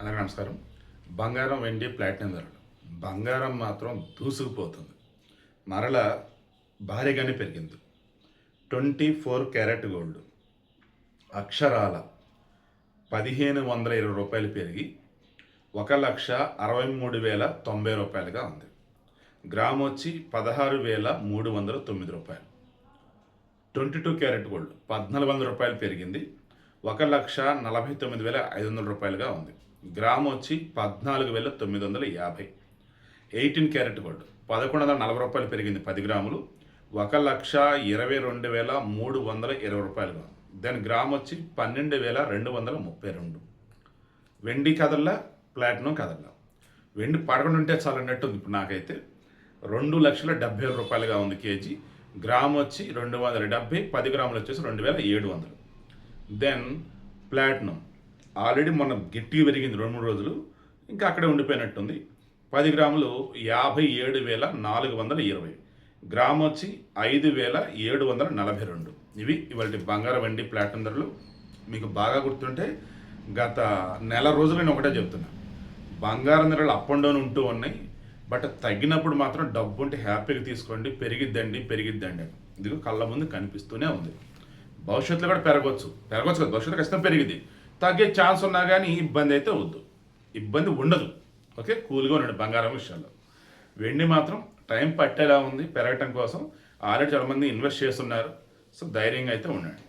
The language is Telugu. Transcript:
అందరికీ నమస్కారం. బంగారం, వెండి, ప్లాటినం ధరలు. బంగారం మాత్రం దూసుకుపోతుంది. మరలా భారీగానే పెరిగింది. 24 క్యారెట్ గోల్డ్ అక్షరాల రూ. 1,520 పెరిగి 1,63,090 ఉంది. గ్రాము వచ్చి రూ. 16,309. 22 క్యారెట్ గోల్డ్ రూ. 1,400 పెరిగింది. 1,49,500 ఉంది. గ్రాము వచ్చి 14,950. 18 క్యారెట్ గోల్డ్ రూ. 1,140 పెరిగింది 10 గ్రాములు. 1,22,320 దాని గ్రాము వచ్చి 12,232. వెండి కదల్లా, ప్లాటినం కదల్లా. వెండి పడకుండా ఉంటే చాలా అన్నట్టుంది. ఇప్పుడు నాకైతే రూ. 2,70,000 ఉంది కేజీ. గ్రాము వచ్చి 270, 10 గ్రాములు వచ్చేసి 2,700. దెన్ ప్లాటినం ఆల్రెడీ మొన్న గట్టిగా పెరిగింది 2-3 రోజులు, ఇంకా అక్కడే ఉండిపోయినట్టుంది. 10 గ్రాములు 57,420. గ్రాము వచ్చి 5,742. ఇవి ఇవాళ బంగారం, వెండి, ప్లాటినం ధరలు. మీకు బాగా గుర్తుంటే గత నెల రోజులు నేను ఒకటే చెప్తున్నా, బంగారం ధరలు అప్ అండ్ డౌన్ ఉంటూ ఉన్నాయి. బట్ తగ్గినప్పుడు మాత్రం డబ్బు ఉంటే హ్యాపీగా తీసుకోండి. పెరిగిద్దండి అని ఇదిగో కళ్ళ ముందు కనిపిస్తూనే ఉంది. భవిష్యత్తులో కూడా పెరగవచ్చు కదా, భవిష్యత్తులో ఖచ్చితంగా పెరిగింది. తగ్గే ఛాన్స్ ఉన్నా కానీ ఇబ్బంది అయితే వద్దు, ఇబ్బంది ఉండదు. ఓకే, కూల్గా ఉండండి బంగారం విషయంలో. వెండి మాత్రం టైం పట్టేలా ఉంది పెరగటం కోసం. ఆల్రెడీ చాలామంది ఇన్వెస్ట్ చేస్తున్నారు. సో ధైర్యంగా అయితే ఉండండి.